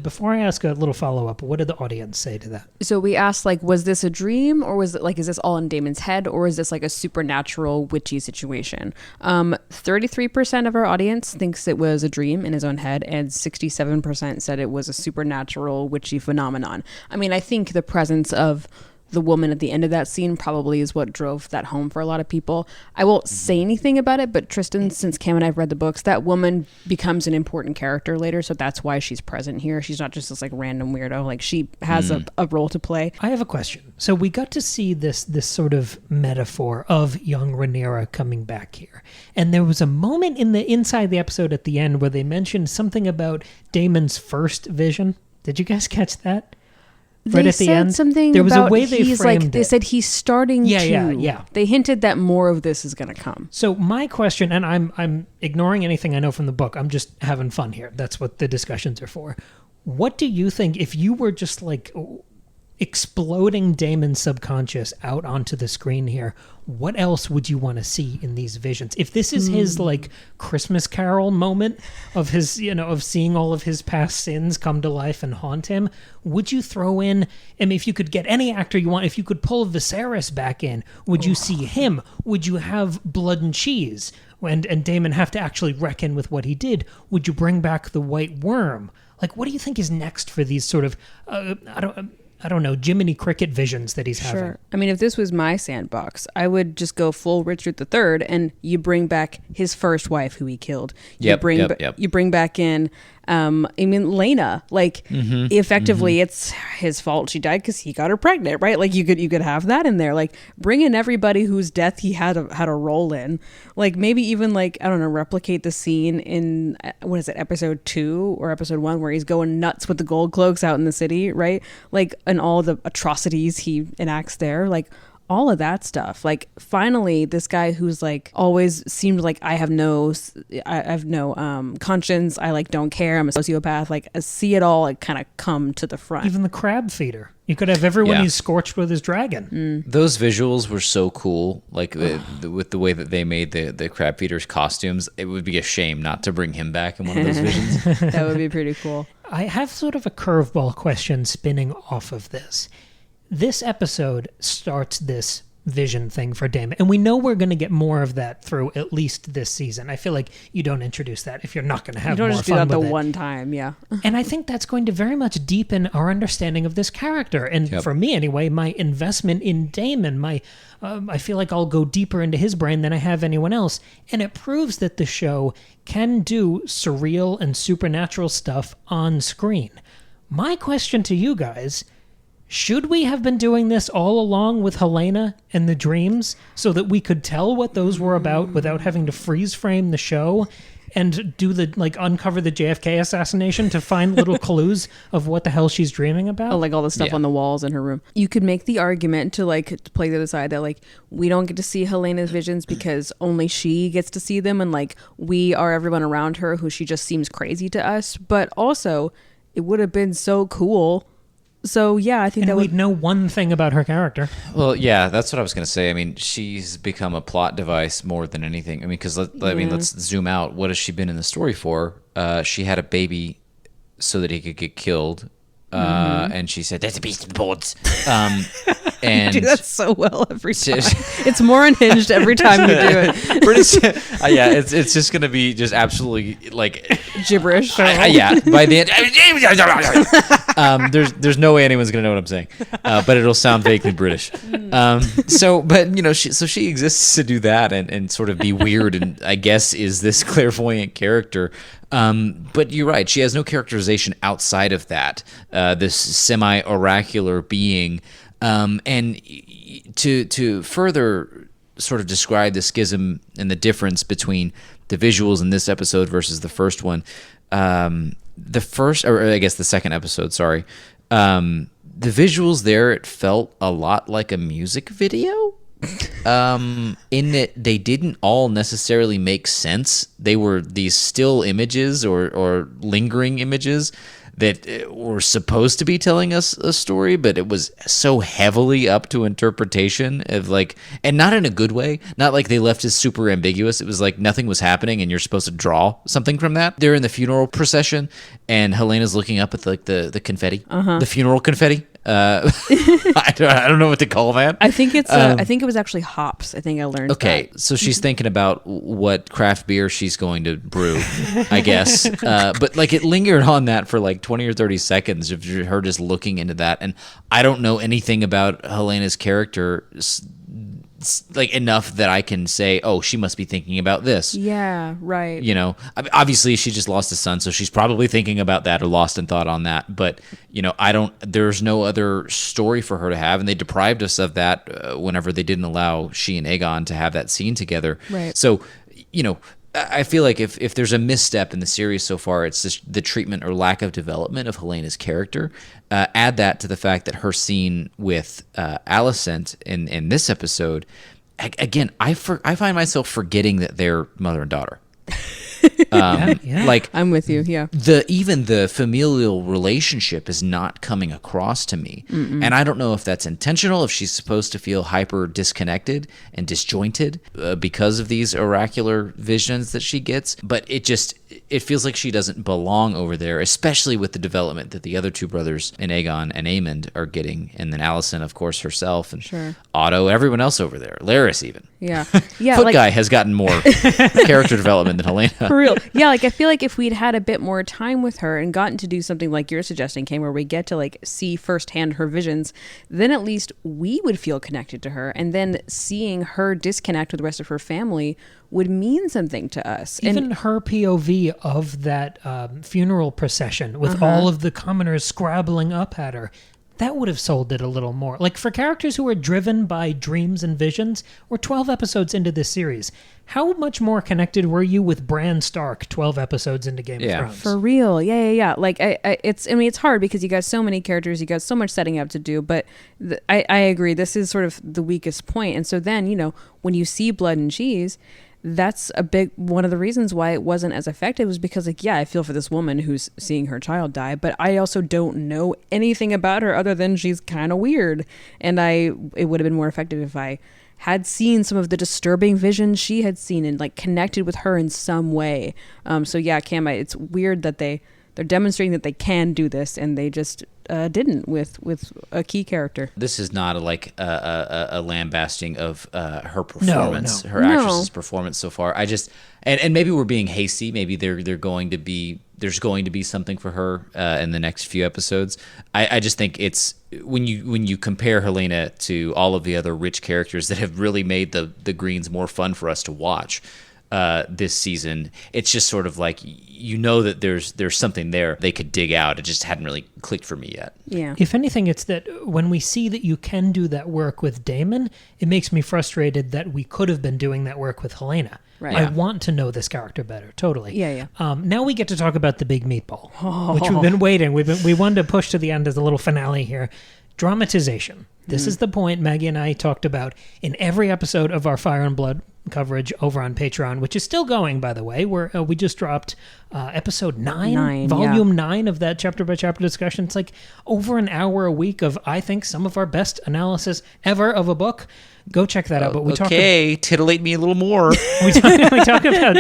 Before I ask a little follow-up, what did the audience say to that? So we asked, was this a dream, or was it is this all in Daemon's head, or is this a supernatural witchy situation? 33% of our audience thinks it was a dream in his own head, and 67% said it was a supernatural witchy phenomenon. I mean, I think the presence of the woman at the end of that scene probably is what drove that home for a lot of people. I won't say anything about it, but Tristan, since Cam and I have read the books, that woman becomes an important character later, so that's why she's present here. She's not just this random weirdo. She has a role to play. I have a question. So we got to see this sort of metaphor of young Rhaenyra coming back here. And there was a moment inside the episode at the end where they mentioned something about Daemon's first vision. Did you guys catch that? right at the end. Something there was about a way they framed it. They said he's starting to. Yeah. They hinted that more of this is going to come. So my question, and I'm ignoring anything I know from the book. I'm just having fun here. That's what the discussions are for. What do you think if you were just like exploding Daemon's subconscious out onto the screen here? What else would you want to see in these visions? If this is his like Christmas Carol moment of his, of seeing all of his past sins come to life and haunt him, would you throw in, I mean, if you could get any actor you want, if you could pull Viserys back in, would you see him? Would you have Blood and Cheese and Daemon have to actually reckon with what he did? Would you bring back the White Worm? Like, what do you think is next for these sort of, I don't know, Jiminy Cricket visions that he's having? I mean, if this was my sandbox, I would just go full Richard III, and you bring back his first wife who he killed. You bring back in, Lena. Like, effectively, it's his fault she died because he got her pregnant, right? Like, you could have that in there. Like, bring in everybody whose death he had a role in. Like, maybe even, like, I don't know, replicate the scene in, what is it, episode 2 or episode 1 where he's going nuts with the gold cloaks out in the city, right? Like, and all the atrocities he enacts there. Like, all of that stuff. Like, finally, this guy who's like always seemed like I have no conscience. I like don't care. I'm a sociopath. Like, see it all like kind of come to the front. Even the crab feeder. You could have everyone he's scorched with his dragon. Those visuals were so cool. Like with the way that they made the crab feeders costumes, it would be a shame not to bring him back in one of those visions. That would be pretty cool. I have sort of a curveball question spinning off of this. This episode starts this vision thing for Daemon, and we know we're going to get more of that through at least this season. I feel like you don't introduce that if you're not going to have more fun with it. You don't just do that the one time, yeah. And I think that's going to very much deepen our understanding of this character. And for me anyway, my investment in Daemon, I feel like I'll go deeper into his brain than I have anyone else. And it proves that the show can do surreal and supernatural stuff on screen. My question to you guys: should we have been doing this all along with Helena and the dreams so that we could tell what those were about without having to freeze frame the show and do uncover the JFK assassination to find little clues of what the hell she's dreaming about? Oh, like all the stuff on the walls in her room. You could make the argument to play the other side that we don't get to see Helena's visions because only she gets to see them, and we are everyone around her who she just seems crazy to us. But also, it would have been so cool. So, yeah, I think that we'd know one thing about her character. Well, yeah, that's what I was going to say. I mean, she's become a plot device more than anything. I mean, because let's zoom out. What has she been in the story for? She had a baby so that he could get killed. And she said, "There's a beast in the boards." And you do that so well every time. It's more unhinged every time you do it. It's just going to be just absolutely gibberish. Yeah, by the end, there's no way anyone's going to know what I'm saying, but it'll sound vaguely British. She exists to do that and sort of be weird, and I guess is this clairvoyant character. But you're right. She has no characterization outside of that. This semi-oracular being. And to further sort of describe the schism and the difference between the visuals in this episode versus the first one, the second episode, sorry. The visuals there, it felt a lot like a music video. In that they didn't all necessarily make sense. They were these still images or lingering images that were supposed to be telling us a story, but it was so heavily up to interpretation of and not in a good way. Not like they left it super ambiguous. It was like nothing was happening and you're supposed to draw something from that. They're in the funeral procession and Helena's looking up at the confetti, the funeral confetti. I don't know what to call that. I think it was actually hops. I think I learned. Okay, that. So she's thinking about what craft beer she's going to brew, I guess. But it lingered on that for 20 or 30 seconds of her just looking into that, and I don't know anything about Helena's character enough that I can say, oh, she must be thinking about this. Yeah, right. Obviously she just lost a son, so she's probably thinking about that or lost in thought on that. But, there's no other story for her to have, and they deprived us of that whenever they didn't allow she and Aegon to have that scene together. Right. So, I feel like if there's a misstep in the series so far, it's just the treatment or lack of development of Helena's character. Add that to the fact that her scene with Alicent in this episode, again, I find myself forgetting that they're mother and daughter. Like, I'm with you. Yeah. Even the familial relationship is not coming across to me. And I don't know if that's intentional, if she's supposed to feel hyper disconnected and disjointed because of these oracular visions that she gets. But it feels like she doesn't belong over there, especially with the development that the other two brothers in Aegon and Aemond are getting. And then Alicent, of course, herself, and Otto, everyone else over there. Larys even. Yeah. Foot Guy has gotten more character development than Helena. For real. Yeah, like I feel like if we'd had a bit more time with her and gotten to do something like you're suggesting, Cam, where we get to like see firsthand her visions, then at least we would feel connected to her. And then seeing her disconnect with the rest of her family would mean something to us. Even her POV of that funeral procession with all of the commoners scrabbling up at her, that would have sold it a little more. Like, for characters who are driven by dreams and visions, we're 12 episodes into this series. How much more connected were you with Bran Stark 12 episodes into Game of Thrones? For real. Yeah. Like, it's hard because you got so many characters, you got so much setting up to do, but I agree. This is sort of the weakest point. And so then, when you see Blood and Cheese, that's a big one of the reasons why it wasn't as effective, was because, like, yeah, I feel for this woman who's seeing her child die, but I also don't know anything about her other than she's kind of weird. And it would have been more effective if I had seen some of the disturbing visions she had seen and like connected with her in some way. So yeah, Cam, it's weird that they're demonstrating that they can do this, and they just didn't with a key character. This is not a lambasting of her performance, No. her actress's performance so far. I just and maybe we're being hasty. Maybe there's going to be something for her in the next few episodes. I just think it's when you compare Helena to all of the other rich characters that have really made the Greens more fun for us to watch this season, it's just sort of like, that there's something there they could dig out. It just hadn't really clicked for me yet. Yeah. If anything, it's that when we see that you can do that work with Daemon, it makes me frustrated that we could have been doing that work with Helena. Right. I want to know this character better. Totally. Yeah. Now we get to talk about the big meatball, which we've been waiting. We wanted to push to the end as a little finale here. Dramatization. This is the point Maggie and I talked about in every episode of our Fire and Blood coverage over on Patreon, which is still going, by the way. We just dropped episode 9, volume 9 of that chapter by chapter discussion. It's like over an hour a week of, I think, some of our best analysis ever of a book. Go check that out. But we titillate me a little more. we talk about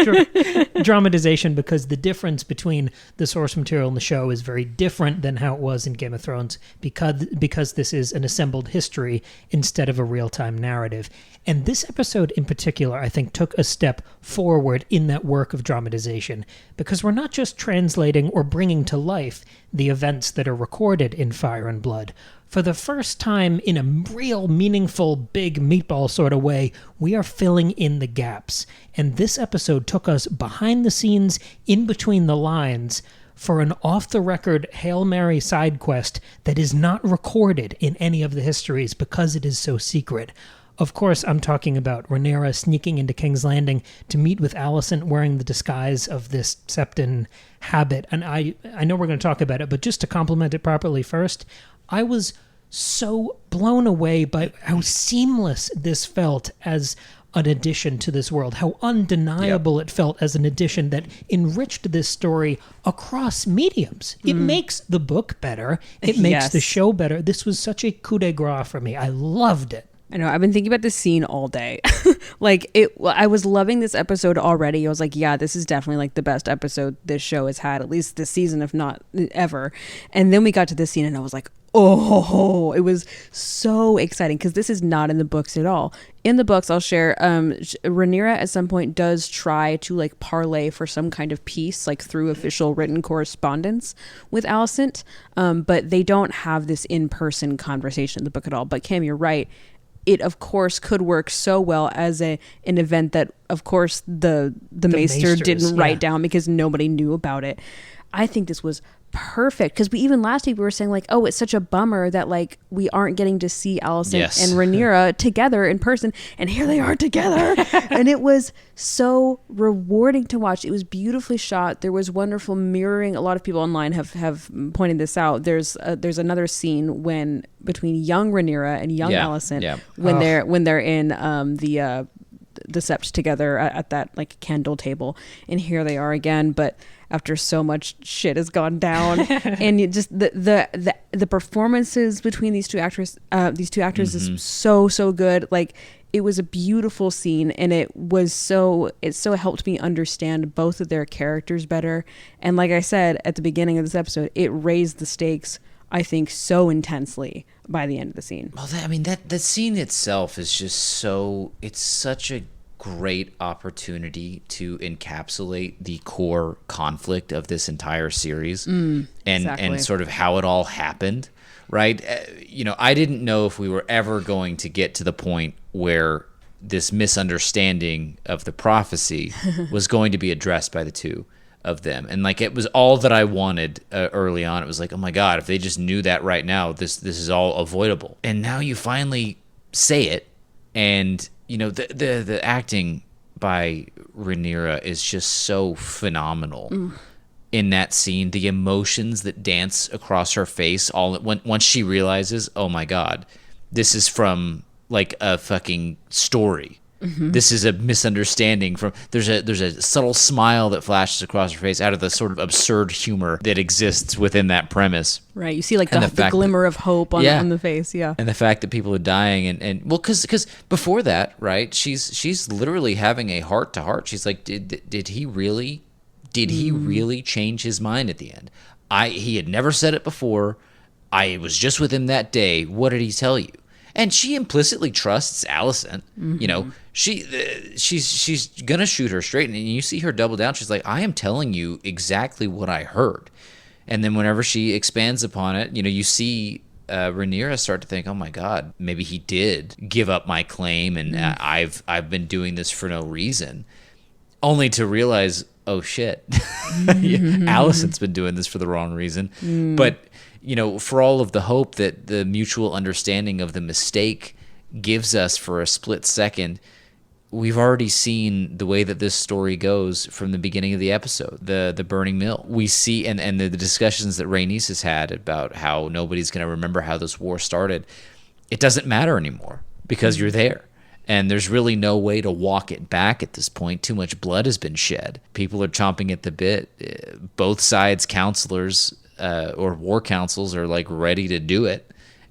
dramatization because the difference between the source material and the show is very different than how it was in Game of Thrones, because this is an assembled history instead of a real-time narrative. And this episode in particular, I think, took a step forward in that work of dramatization, because we're not just translating or bringing to life the events that are recorded in Fire and Blood. For the first time in a real, meaningful, big meatball sort of way, we are filling in the gaps. And this episode took us behind the scenes, in between the lines, for an off-the-record Hail Mary side quest that is not recorded in any of the histories because it is so secret. Of course, I'm talking about Rhaenyra sneaking into King's Landing to meet with Alicent wearing the disguise of this Septon habit. And I know we're going to talk about it, but just to compliment it properly first, I was so blown away by how seamless this felt as an addition to this world, how undeniable it felt as an addition that enriched this story across mediums. It makes the book better. It makes the show better. This was such a coup de grace for me. I loved it. I know. I've been thinking about this scene all day. I was loving this episode already. I was like, yeah, this is definitely like the best episode this show has had, at least this season, if not ever. And then we got to this scene and I was like, oh, it was so exciting, because this is not in the books at all. In the books, I'll share, Rhaenyra at some point does try to like parlay for some kind of peace, like through official written correspondence with Alicent, but they don't have this in-person conversation in the book at all. But Cam, you're right. It, of course, could work so well as an event that, of course, the Maester didn't write down because nobody knew about it. I think this was perfect, because we even last week we were saying like, oh, it's such a bummer that like we aren't getting to see Alicent and Rhaenyra together in person, and here they are together. And it was so rewarding to watch. It was beautifully shot. There was wonderful mirroring. A lot of people online have pointed this out. There's another scene when between young Rhaenyra and young Alicent when they're in the sept together at that like candle table, and here they are again, but after so much shit has gone down. And you just the performances between these two actors is so good. Like, it was a beautiful scene, and it so helped me understand both of their characters better. And like I said at the beginning of this episode, it raised the stakes, I think, so intensely by the end of the scene. Well, that scene itself is just it's such a great opportunity to encapsulate the core conflict of this entire series, and sort of how it all happened, right? I didn't know if we were ever going to get to the point where this misunderstanding of the prophecy was going to be addressed by the two of them. And like, it was all that I wanted early on. It was like, oh my God, if they just knew that right now, this is all avoidable. And now you finally say it, and the acting by Rhaenyra is just so phenomenal in that scene. The emotions that dance across her face once she realizes, oh my God, this is from like a fucking story. This is a misunderstanding there's a subtle smile that flashes across her face out of the sort of absurd humor that exists within that premise. Right. You see like the glimmer of hope on the face. Yeah. And the fact that people are dying and well, cause before that, right, she's literally having a heart to heart. She's like, did he really change his mind at the end? He had never said it before. I was just with him that day. What did he tell you? And she implicitly trusts Alicent. She's gonna shoot her straight, and you see her double down. She's like, I am telling you exactly what I heard. And then whenever she expands upon it, you see Rhaenyra start to think, oh my God, maybe he did give up my claim, and I've been doing this for no reason, only to realize, oh shit, Alicent's been doing this for the wrong reason. But for all of the hope that the mutual understanding of the mistake gives us for a split second, we've already seen the way that this story goes from the beginning of the episode, the burning mill. We see, and the discussions that Rhaenys has had about how nobody's going to remember how this war started. It doesn't matter anymore because you're there. And there's really no way to walk it back at this point. Too much blood has been shed. People are chomping at the bit. Both sides' counselors or war councils are like ready to do it,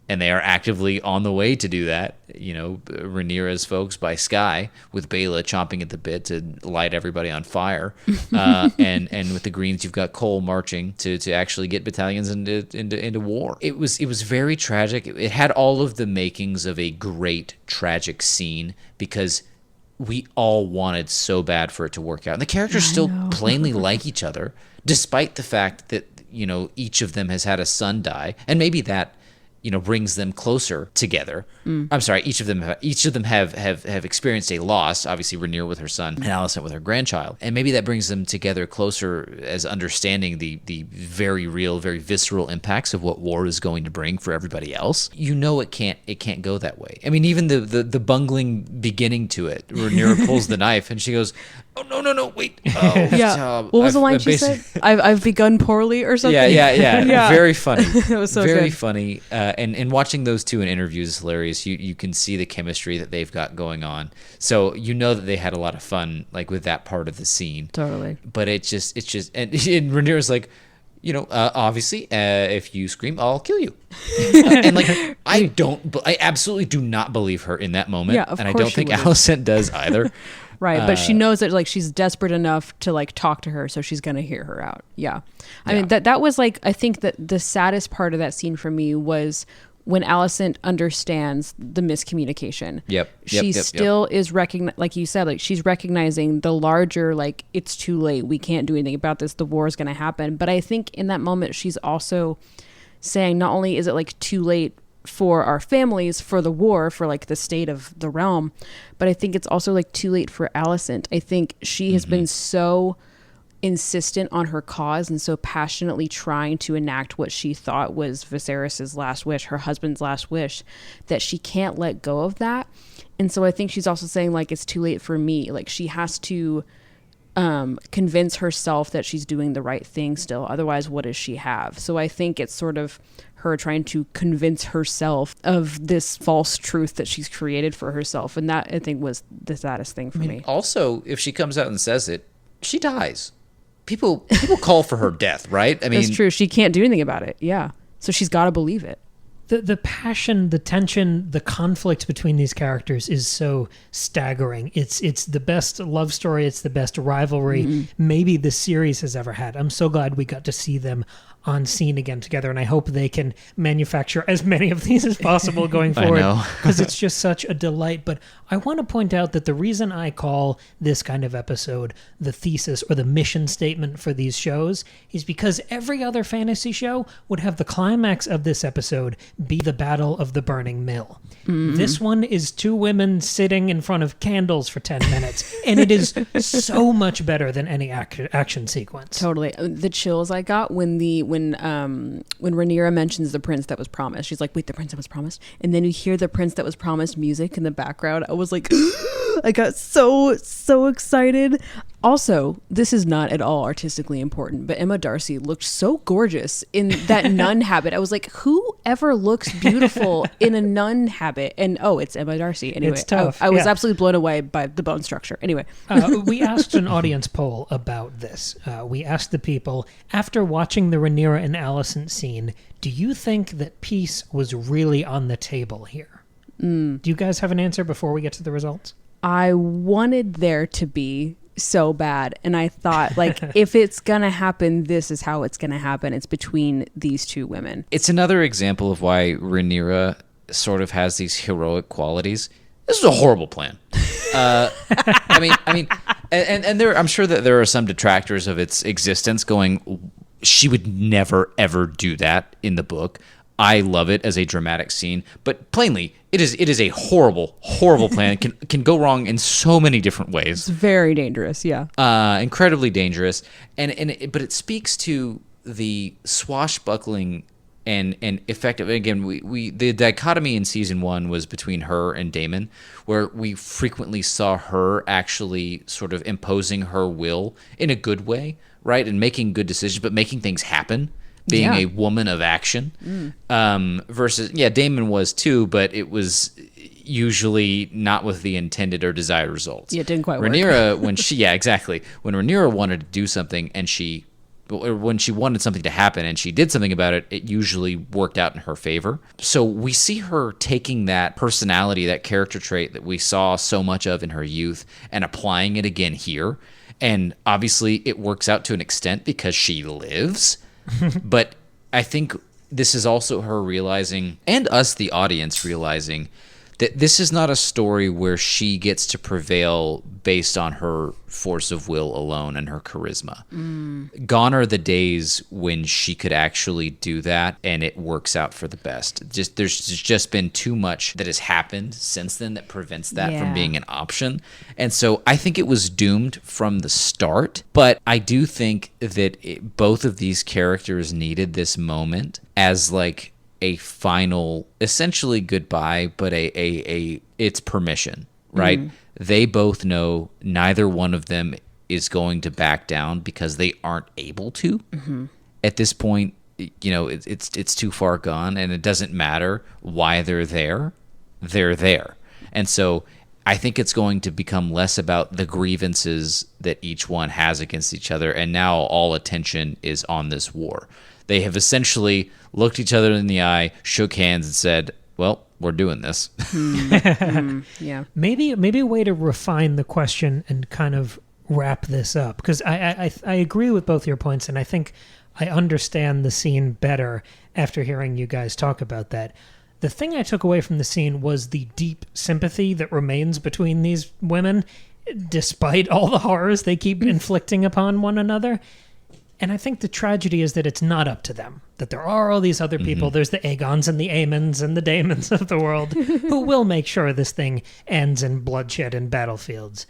and they are actively on the way to do that. Rhaenyra's folks by Sky, with Baela chomping at the bit to light everybody on fire, and with the Greens, you've got Cole marching to actually get battalions into war. It was very tragic. It had all of the makings of a great tragic scene because we all wanted so bad for it to work out, and the characters still plainly like each other, despite the fact that each of them has had a son die, and maybe that brings them closer together. I'm sorry, each of them have experienced a loss. Obviously, Rhaenyra with her son and Alicent with her grandchild, and maybe that brings them together closer as understanding the very real, very visceral impacts of what war is going to bring for everybody else. It can't go that way. I mean, even the bungling beginning to it, Rhaenyra pulls the knife and she goes, oh no, wait. Oh, yeah. What was the line she said? I've begun poorly or something. Yeah. Very funny. It was so very good. Funny. And watching those two in interviews is hilarious. You can see the chemistry that they've got going on. So that they had a lot of fun like with that part of the scene. Totally. But it's just and Rhaenyra's like, obviously, if you scream, I'll kill you. And like, I absolutely do not believe her in that moment. Yeah, of and I course don't think wouldn't. Alicent does either. Right, but she knows that like she's desperate enough to like talk to her, so she's gonna hear her out. Yeah, I mean that was like, I think that the saddest part of that scene for me was when Alicent understands the miscommunication. She still is like you said, like she's recognizing the larger, like, it's too late, we can't do anything about this, the war is gonna happen. But I think in that moment she's also saying, not only is it like too late for our families, for the war, for like the state of the realm, but I think it's also like too late for Alicent. I think she has been so insistent on her cause and so passionately trying to enact what she thought was Viserys's last wish, her husband's last wish, that she can't let go of that. And so I think she's also saying, like, it's too late for me. Like, she has to convince herself that she's doing the right thing still. Otherwise, what does she have? So I think it's sort of her trying to convince herself of this false truth that she's created for herself. And that, I think, was the saddest thing for me. Also, if she comes out and says it, she dies. People call for her death, right? I mean, that's true. She can't do anything about it. Yeah. So she's got to believe it. The passion, the tension, the conflict between these characters is so staggering. It's the best love story. It's the best rivalry maybe the series has ever had. I'm so glad we got to see them on scene again together, and I hope they can manufacture as many of these as possible going forward, because it's just such a delight. But I want to point out that the reason I call this kind of episode the thesis or the mission statement for these shows is because every other fantasy show would have the climax of this episode be the Battle of the Burning Mill. This one is two women sitting in front of candles for 10 minutes, and it is so much better than any action sequence. Totally. The chills I got when Rhaenyra mentions the prince that was promised. She's like, wait, the prince that was promised? And then you hear the prince that was promised music in the background. I was like, I got so excited. Also, this is not at all artistically important, but Emma Darcy looked so gorgeous in that nun habit. I was like, who ever looks beautiful in a nun habit? And it's Emma Darcy. Anyway, it's tough. I was absolutely blown away by the bone structure. Anyway. We asked an audience poll about this. We asked the people, after watching the Rhaenyra and Alicent scene, do you think that peace was really on the table here? Do you guys have an answer before we get to the results? I wanted there to be so bad, and I thought, like, if it's gonna happen, this is how it's gonna happen. It's between these two women. It's another example of why Rhaenyra sort of has these heroic qualities. This is a horrible plan. I mean, and there, I'm sure that there are some detractors of its existence going, she would never ever do that in the book. I love it as a dramatic scene, but plainly, it is a horrible plan. It can go wrong in so many different ways. It's very dangerous, yeah. Incredibly dangerous, but it speaks to the swashbuckling and effective. Again, the dichotomy in season 1 was between her and Daemon, where we frequently saw her actually sort of imposing her will in a good way, right, and making good decisions, but making things happen. Being a woman of action, versus Daemon was too, but it was usually not with the intended or desired results. Yeah, it didn't quite work. Rhaenyra, when Rhaenyra wanted to do something when she wanted something to happen and she did something about it, it usually worked out in her favor. So we see her taking that personality, that character trait that we saw so much of in her youth, and applying it again here. And obviously, it works out to an extent because she lives. But I think this is also her realizing, and us, the audience, realizing that this is not a story where she gets to prevail based on her force of will alone and her charisma. Gone are the days when she could actually do that and it works out for the best. There's just been too much that has happened since then that prevents that from being an option. And so I think it was doomed from the start, but I do think that both of these characters needed this moment as like a final, essentially goodbye, but it's permission, right? They both know neither one of them is going to back down because they aren't able to. At this point, it's too far gone, and it doesn't matter why they're there. They're there. And so I think it's going to become less about the grievances that each one has against each other, and now all attention is on this war. They have essentially looked each other in the eye, shook hands, and said, well, we're doing this. Yeah. Maybe a way to refine the question and kind of wrap this up, because I agree with both your points, and I think I understand the scene better after hearing you guys talk about that. The thing I took away from the scene was the deep sympathy that remains between these women, despite all the horrors they keep inflicting upon one another. And I think the tragedy is that it's not up to them, that there are all these other people. There's the Aegons and the Aemons and the Daemons of the world who will make sure this thing ends in bloodshed and battlefields.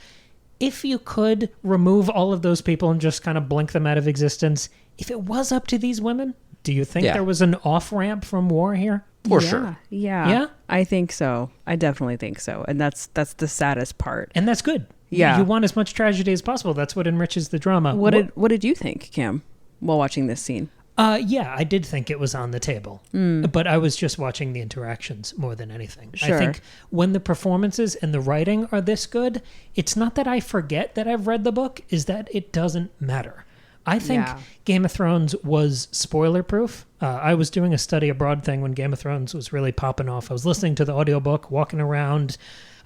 if you could remove all of those people and just kind of blink them out of existence, if it was up to these women, do you think there was an off-ramp from war here? For sure. Yeah. I think so. I definitely think so. And that's the saddest part. And that's good. Yeah. You want as much tragedy as possible. That's what enriches the drama. What did you think, Cam, while watching this scene? Yeah, I did think it was on the table. But I was just watching the interactions more than anything. Sure. I think when the performances and the writing are this good, it's not that I forget that I've read the book, is that it doesn't matter. I think Game of Thrones was spoiler-proof. I was doing a study abroad thing when Game of Thrones was really popping off. I was listening to the audiobook, walking around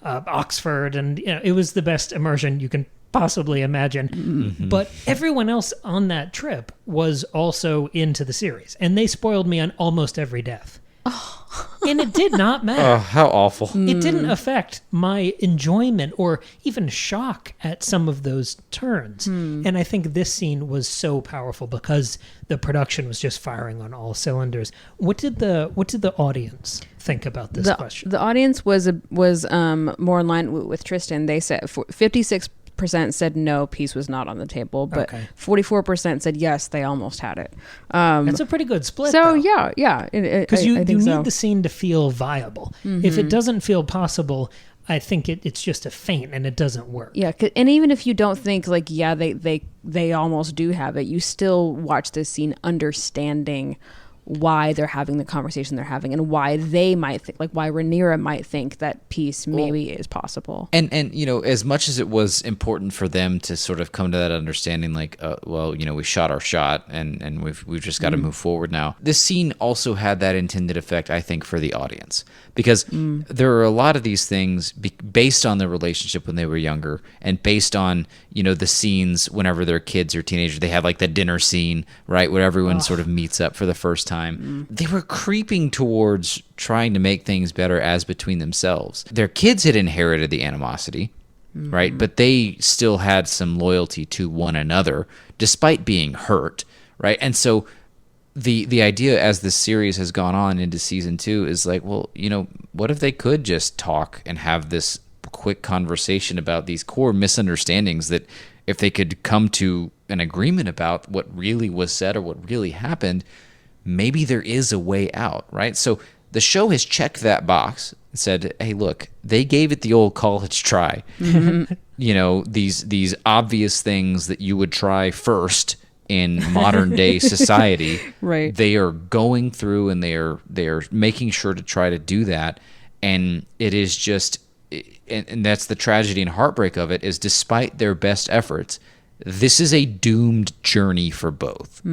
Oxford, and it was the best immersion you can possibly imagine. Mm-hmm. But everyone else on that trip was also into the series, and they spoiled me on almost every death. And it did not matter. Oh, how awful. It didn't affect my enjoyment or even shock at some of those turns. And I think this scene was so powerful because the production was just firing on all cylinders. What did the audience think about this question? The audience was more in line with Tristan. They said 56% said no, peace was not on the table, but 44% said yes, they almost had it. That's a pretty good split. So though. yeah, because you need so. the scene to feel viable. If it doesn't feel possible, I think it's just a feint and it doesn't work. Yeah, and even if you don't think like they almost do have it, you still watch this scene understanding why they're having the conversation they're having and why they might think, like why Rhaenyra might think that peace maybe is possible. And as much as it was important for them to sort of come to that understanding, like, we shot our shot and we've just got to move forward now. This scene also had that intended effect, I think, for the audience, because there are a lot of these things based on their relationship when they were younger and based on, the scenes whenever they're kids or teenagers. They have like the dinner scene, right, where everyone sort of meets up for the first time. They were creeping towards trying to make things better as between themselves. Their kids had inherited the animosity, right? But they still had some loyalty to one another despite being hurt, right? And so the idea as this series has gone on into season 2 is like, well, what if they could just talk and have this quick conversation about these core misunderstandings that if they could come to an agreement about what really was said or what really happened, maybe there is a way out, right? So the show has checked that box and said, hey, look, they gave it the old college try. These obvious things that you would try first in modern day society, right? They are going through and they are making sure to try to do that. And it is just, and that's the tragedy and heartbreak of it, is despite their best efforts, this is a doomed journey for both.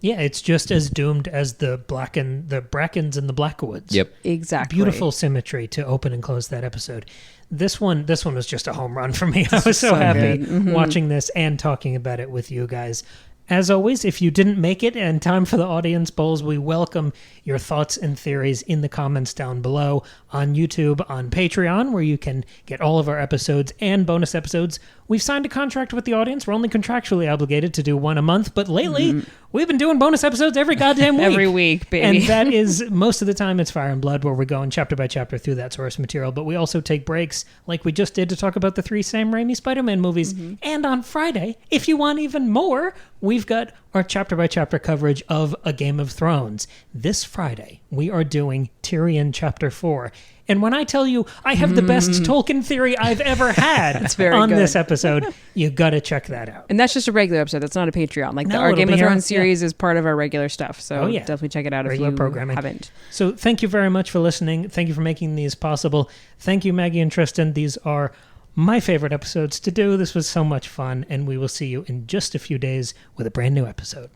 Yeah, it's just as doomed as the Brackens and the Blackwoods. Yep, exactly. Beautiful symmetry to open and close that episode. This one was just a home run for me. I was so happy watching this and talking about it with you guys. As always, if you didn't make it in time for the audience polls, we welcome your thoughts and theories in the comments down below on YouTube, on Patreon, where you can get all of our episodes and bonus episodes. We've signed a contract with the audience. We're only contractually obligated to do one a month, but lately we've been doing bonus episodes every goddamn week. Every week, baby. And that is, most of the time, it's Fire and Blood, where we're going chapter by chapter through that source material. But we also take breaks, like we just did, to talk about the 3 Sam Raimi Spider-Man movies. And on Friday, if you want even more, we've got our chapter by chapter coverage of A Game of Thrones. This Friday, we are doing Tyrion chapter 4. And when I tell you I have the best Tolkien theory I've ever had on this episode, you got to check that out. And that's just a regular episode. That's not a Patreon. Like No, our it'll Game be of here. Thrones series is part of our regular stuff. So yeah. definitely check it out Regular if you programming. haven't. So thank you very much for listening. Thank you for making these possible. Thank you, Maggie and Tristan. These are my favorite episodes to do. This was so much fun, and we will see you in just a few days with a brand new episode.